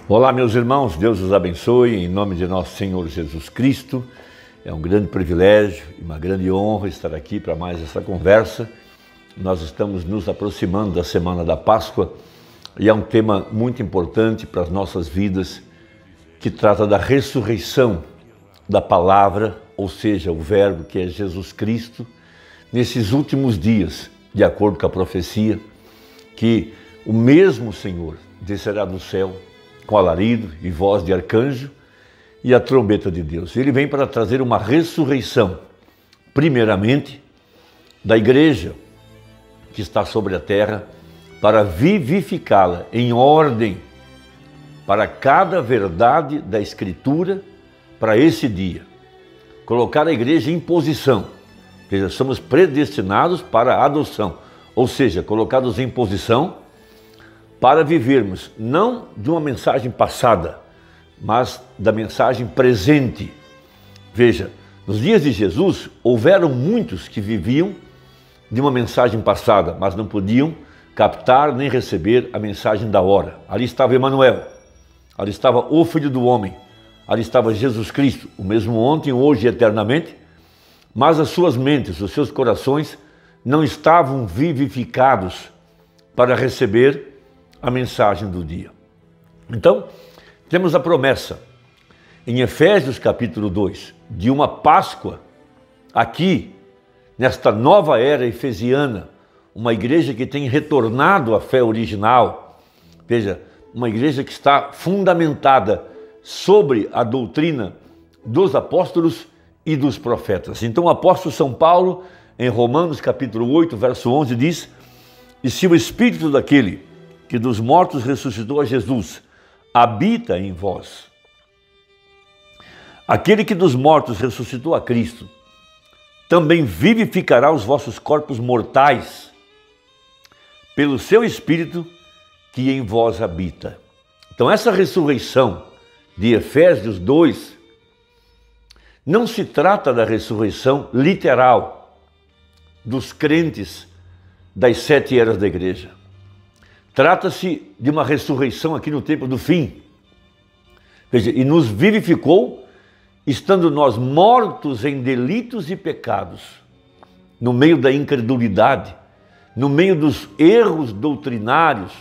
Olá, meus irmãos, Deus os abençoe, em nome de nosso Senhor Jesus Cristo. É um grande privilégio e uma grande honra estar aqui para mais essa conversa. Nós estamos nos aproximando da Semana da Páscoa e é um tema muito importante para as nossas vidas, que trata da ressurreição da palavra, ou seja, o verbo que é Jesus Cristo, nesses últimos dias, de acordo com a profecia, que o mesmo Senhor descerá do céu com alarido e voz de arcanjo e a trombeta de Deus. Ele vem para trazer uma ressurreição, primeiramente, da igreja que está sobre a terra, para vivificá-la em ordem para cada verdade da Escritura para esse dia. Colocar a igreja em posição. Veja, somos predestinados para a adoção, ou seja, colocados em posição para vivermos não de uma mensagem passada, mas da mensagem presente. Veja, nos dias de Jesus, houveram muitos que viviam de uma mensagem passada, mas não podiam captar nem receber a mensagem da hora. Ali estava Emanuel, ali estava o Filho do Homem, ali estava Jesus Cristo, o mesmo ontem, hoje e eternamente, mas as suas mentes, os seus corações não estavam vivificados para receber a mensagem do dia. Então, temos a promessa em Efésios capítulo 2, de uma Páscoa aqui, nesta nova era efesiana, uma igreja que tem retornado à fé original. Veja, uma igreja que está fundamentada sobre a doutrina dos apóstolos e dos profetas. Então o apóstolo São Paulo, em Romanos capítulo 8, verso 11, diz: "E se o Espírito daquele que dos mortos ressuscitou a Jesus habita em vós, aquele que dos mortos ressuscitou a Cristo, também vivificará os vossos corpos mortais pelo seu Espírito que em vós habita." Então essa ressurreição de Efésios 2 não se trata da ressurreição literal dos crentes das 7 eras da igreja. Trata-se de uma ressurreição aqui no tempo do fim. Veja, e nos vivificou, estando nós mortos em delitos e pecados, no meio da incredulidade, no meio dos erros doutrinários,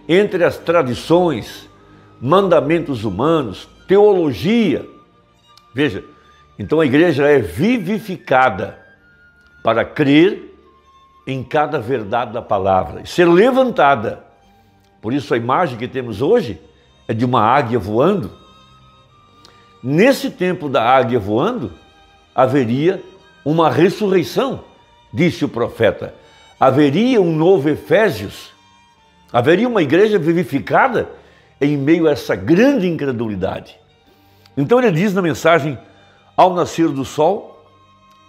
entre as tradições, mandamentos humanos, teologia. Veja, então a igreja é vivificada para crer em cada verdade da palavra e ser levantada. Por isso a imagem que temos hoje é de uma águia voando. Nesse tempo da águia voando, haveria uma ressurreição, disse o profeta. Haveria um novo Efésios, haveria uma igreja vivificada em meio a essa grande incredulidade. Então ele diz na mensagem Ao Nascer do Sol,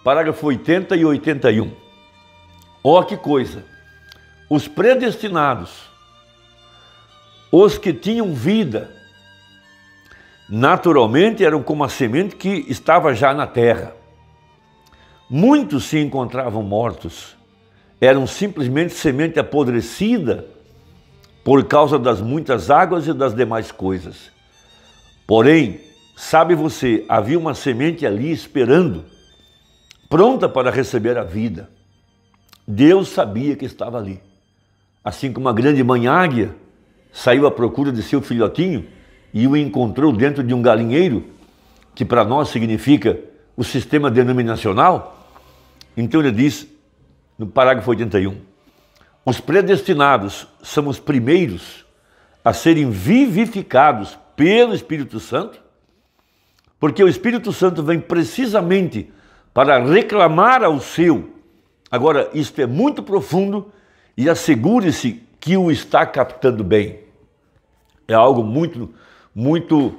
parágrafo 80 e 81. Ó, que coisa! Os predestinados, os que tinham vida, naturalmente eram como a semente que estava já na terra. Muitos se encontravam mortos, eram simplesmente semente apodrecida por causa das muitas águas e das demais coisas. Porém, sabe você, havia uma semente ali esperando, pronta para receber a vida. Deus sabia que estava ali. Assim como uma grande mãe águia saiu à procura de seu filhotinho e o encontrou dentro de um galinheiro, que para nós significa o sistema denominacional. Então ele diz, no parágrafo 81, os predestinados são os primeiros a serem vivificados pelo Espírito Santo, porque o Espírito Santo vem precisamente para reclamar ao seu. Agora, isto é muito profundo e assegure-se que o está captando bem. É algo muito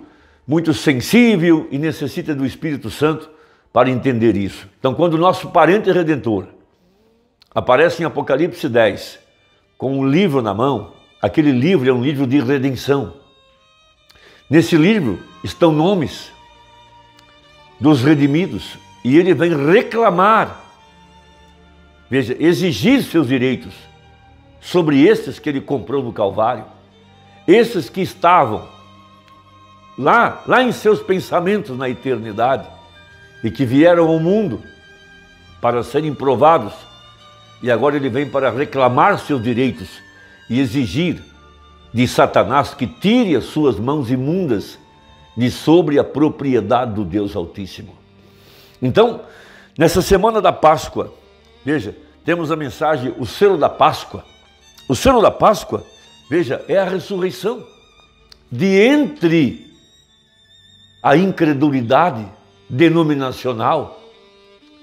sensível e necessita do Espírito Santo para entender isso. Então, quando o nosso parente redentor aparece em Apocalipse 10 com um livro na mão, aquele livro é um livro de redenção. Nesse livro estão nomes dos redimidos e ele vem reclamar, veja, exigir seus direitos sobre estes que ele comprou no Calvário. esses que estavam lá em seus pensamentos na eternidade e que vieram ao mundo para serem provados, e agora ele vem para reclamar seus direitos e exigir de Satanás que tire as suas mãos imundas de sobre a propriedade do Deus Altíssimo. Então, nessa semana da Páscoa, veja, temos a mensagem, o selo da Páscoa. O selo da Páscoa, veja, é a ressurreição de entre a incredulidade denominacional.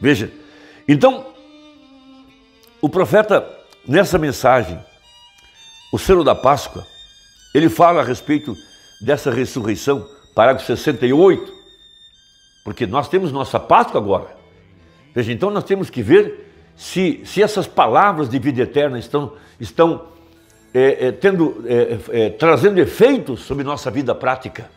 Veja, então, o profeta, nessa mensagem, o selo da Páscoa, ele fala a respeito dessa ressurreição, parágrafo 68, porque nós temos nossa Páscoa agora. Veja, então nós temos que ver se essas palavras de vida eterna estão trazendo efeitos sobre nossa vida prática,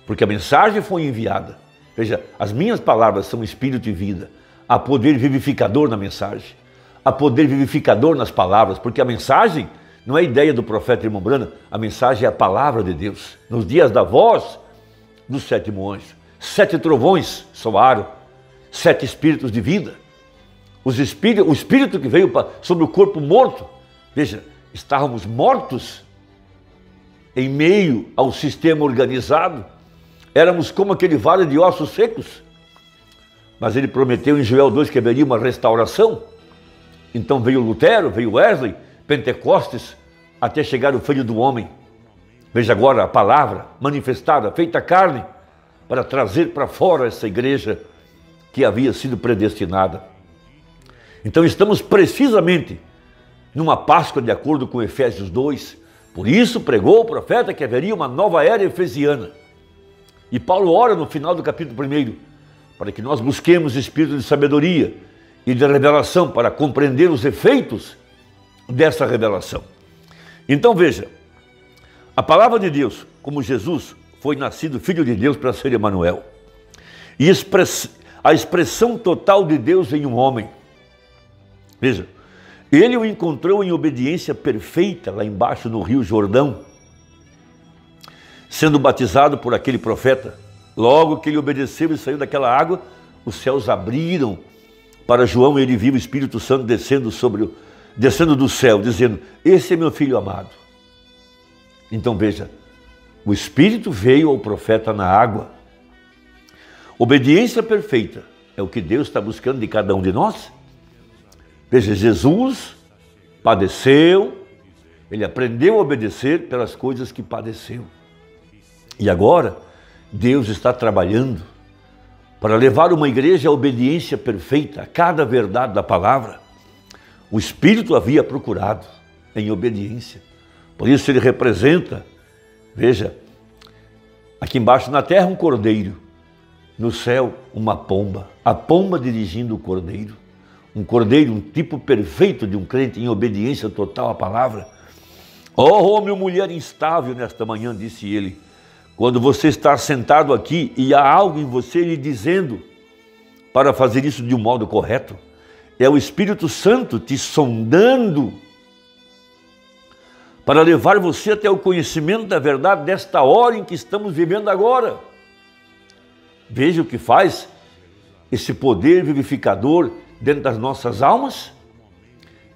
porque a mensagem foi enviada. Veja, as minhas palavras são espírito e vida, há poder vivificador na mensagem, há poder vivificador nas palavras, porque a mensagem não é ideia do profeta irmão Branham, a mensagem é a palavra de Deus. Nos dias da voz do sétimo anjo, 7 trovões soaram, 7 espíritos de vida. O espírito que veio sobre o corpo morto, veja, estávamos mortos em meio ao sistema organizado, éramos como aquele vale de ossos secos, mas ele prometeu em Joel 2 que haveria uma restauração. Então veio Lutero, veio Wesley, Pentecostes, até chegar o Filho do Homem. Veja agora a palavra manifestada, feita carne, para trazer para fora essa igreja que havia sido predestinada. Então estamos precisamente numa Páscoa de acordo com Efésios 2. Por isso pregou o profeta que haveria uma nova era efesiana. E Paulo ora no final do capítulo 1, para que nós busquemos espírito de sabedoria e de revelação para compreender os efeitos dessa revelação. Então veja, a palavra de Deus, como Jesus foi nascido filho de Deus para ser Emanuel, e a expressão total de Deus em um homem. Veja, ele o encontrou em obediência perfeita lá embaixo no Rio Jordão, sendo batizado por aquele profeta. Logo que ele obedeceu e saiu daquela água, os céus abriram para João e ele viu o Espírito Santo descendo do céu, dizendo: esse é meu filho amado. Então veja, o Espírito veio ao profeta na água. Obediência perfeita é o que Deus está buscando de cada um de nós. Veja, Jesus padeceu, ele aprendeu a obedecer pelas coisas que padeceu. E agora, Deus está trabalhando para levar uma igreja à obediência perfeita, a cada verdade da palavra. O Espírito havia procurado em obediência. Por isso ele representa, veja, aqui embaixo na terra um cordeiro, no céu uma pomba, a pomba dirigindo o cordeiro. Um cordeiro, um tipo perfeito de um crente em obediência total à palavra. Oh, homem ou mulher instável nesta manhã, disse ele, quando você está sentado aqui e há algo em você lhe dizendo para fazer isso de um modo correto, é o Espírito Santo te sondando para levar você até o conhecimento da verdade desta hora em que estamos vivendo agora. Veja o que faz esse poder vivificador dentro das nossas almas.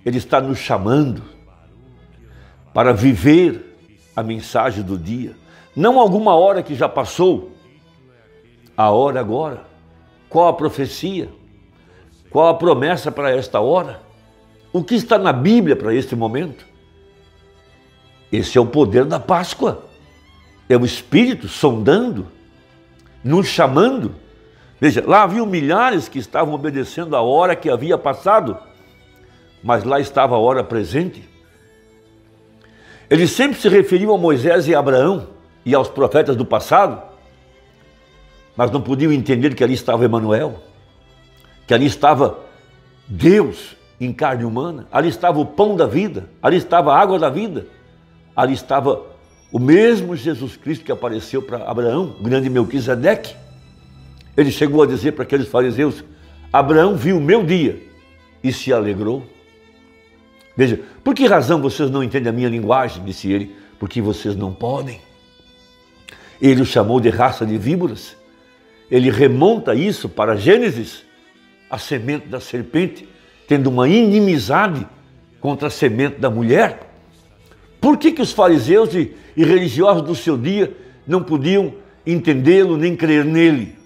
Ele está nos chamando para viver a mensagem do dia. Não alguma hora que já passou, a hora agora. Qual a profecia? Qual a promessa para esta hora? O que está na Bíblia para este momento? Esse é o poder da Páscoa. É o Espírito sondando, nos chamando. Veja, lá haviam milhares que estavam obedecendo a hora que havia passado, mas lá estava a hora presente. Eles sempre se referiam a Moisés e a Abraão e aos profetas do passado, mas não podiam entender que ali estava Emanuel, que ali estava Deus em carne humana, ali estava o pão da vida, ali estava a água da vida, ali estava o mesmo Jesus Cristo que apareceu para Abraão, o grande Melquisedeque. Ele chegou a dizer para aqueles fariseus: Abraão viu o meu dia e se alegrou. Veja, por que razão vocês não entendem a minha linguagem? Disse ele. porque vocês não podem. Ele o chamou de raça de víboras. Ele remonta isso para Gênesis, a semente da serpente, tendo uma inimizade contra a semente da mulher. Por que os fariseus e religiosos do seu dia não podiam entendê-lo nem crer nele?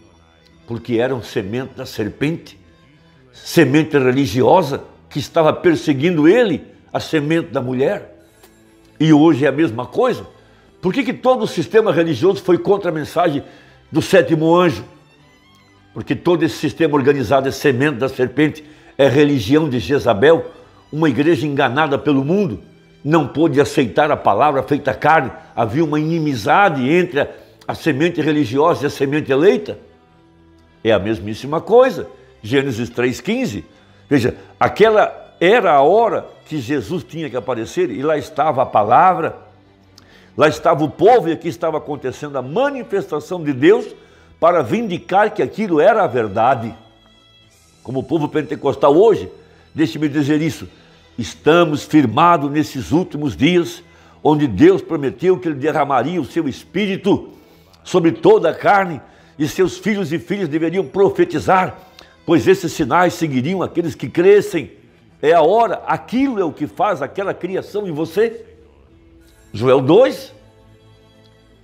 Porque eram semente da serpente, semente religiosa que estava perseguindo ele, a semente da mulher. E hoje é a mesma coisa. Por que todo o sistema religioso foi contra a mensagem do sétimo anjo? Porque todo esse sistema organizado é semente da serpente, é religião de Jezabel, uma igreja enganada pelo mundo, não pôde aceitar a palavra feita carne, havia uma inimizade entre a semente religiosa e a semente eleita. É a mesmíssima coisa, Gênesis 3,15, veja, aquela era a hora que Jesus tinha que aparecer e lá estava a palavra, lá estava o povo e aqui estava acontecendo a manifestação de Deus para vindicar que aquilo era a verdade. Como o povo pentecostal hoje, deixe-me dizer isso, estamos firmados nesses últimos dias, onde Deus prometeu que Ele derramaria o seu Espírito sobre toda a carne e seus filhos e filhas deveriam profetizar, pois esses sinais seguiriam aqueles que crescem. É a hora, aquilo é o que faz aquela criação em você. Joel 2,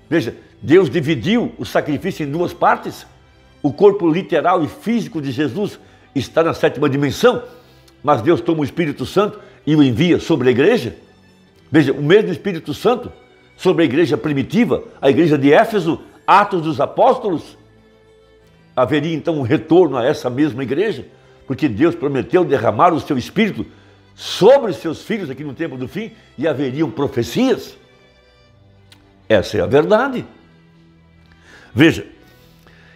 veja, Deus dividiu o sacrifício em duas partes. O corpo literal e físico de Jesus está na sétima dimensão, mas Deus toma o Espírito Santo e o envia sobre a igreja. Veja, o mesmo Espírito Santo sobre a igreja primitiva, a igreja de Éfeso, Atos dos Apóstolos. Haveria então um retorno a essa mesma igreja, porque Deus prometeu derramar o seu Espírito sobre os seus filhos aqui no tempo do fim e haveriam profecias. Essa é a verdade. Veja,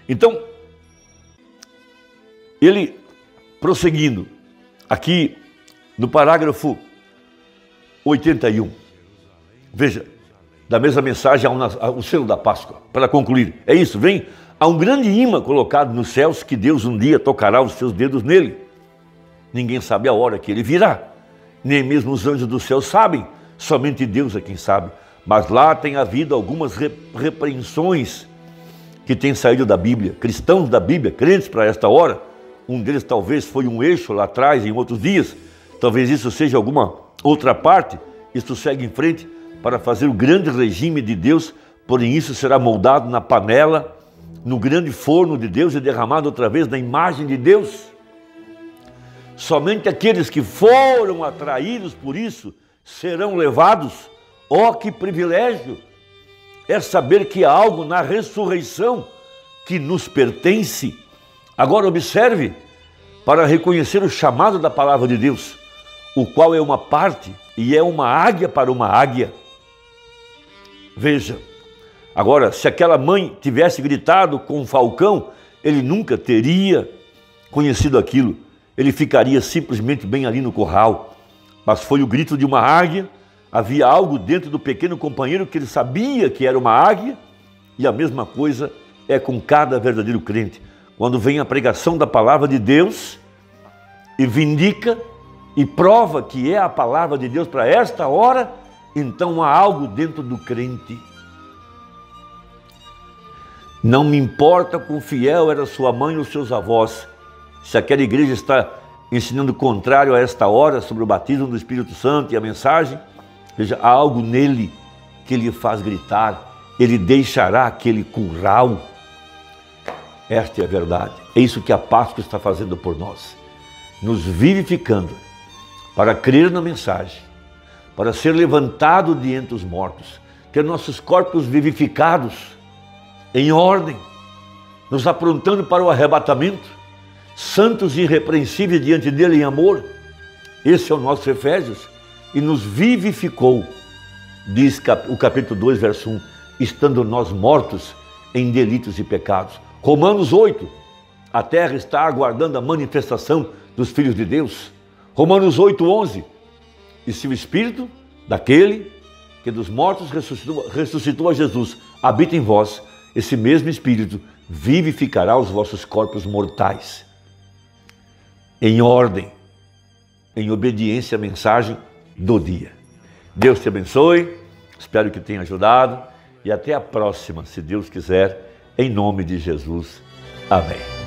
então, ele prosseguindo, aqui no parágrafo 81, veja, da mesma mensagem ao selo da Páscoa, para concluir, é isso, vem, há um grande imã colocado nos céus que Deus um dia tocará os seus dedos nele. Ninguém sabe a hora que ele virá, nem mesmo os anjos do céu sabem, somente Deus é quem sabe. Mas lá tem havido algumas repreensões que têm saído da Bíblia, cristãos da Bíblia, crentes para esta hora. Um deles talvez foi um eixo lá atrás, em outros dias. Talvez isso seja alguma outra parte. Isto segue em frente para fazer o grande regime de Deus, porém isso será moldado na panela, no grande forno de Deus e derramado outra vez na imagem de Deus. Somente aqueles que foram atraídos por isso serão levados. Oh, que privilégio! É saber que há algo na ressurreição que nos pertence. Agora observe, para reconhecer o chamado da palavra de Deus, o qual é uma parte e é uma águia para uma águia. Veja, agora, se aquela mãe tivesse gritado com um falcão, ele nunca teria conhecido aquilo. Ele ficaria simplesmente bem ali no curral. Mas foi o grito de uma águia. Havia algo dentro do pequeno companheiro que ele sabia que era uma águia, e a mesma coisa é com cada verdadeiro crente. Quando vem a pregação da palavra de Deus e vindica e prova que é a palavra de Deus para esta hora, então há algo dentro do crente. Não me importa quão fiel era sua mãe ou seus avós, se aquela igreja está ensinando o contrário a esta hora sobre o batismo do Espírito Santo e a mensagem, veja, há algo nele que lhe faz gritar, ele deixará aquele curral. Esta é a verdade. É isso que a Páscoa está fazendo por nós, nos vivificando para crer na mensagem, para ser levantado de entre os mortos, ter nossos corpos vivificados em ordem, nos aprontando para o arrebatamento, santos e irrepreensíveis diante dele em amor. Esse é o nosso Efésios. E nos vivificou, diz o capítulo 2, verso 1, estando nós mortos em delitos e pecados. Romanos 8, a terra está aguardando a manifestação dos filhos de Deus. Romanos 8, 11, e se o Espírito daquele que dos mortos ressuscitou a Jesus habita em vós, esse mesmo Espírito vivificará os vossos corpos mortais. Em ordem, em obediência à mensagem do dia. Deus te abençoe, Espero que tenha ajudado e até a próxima, se Deus quiser, em nome de Jesus. Amém.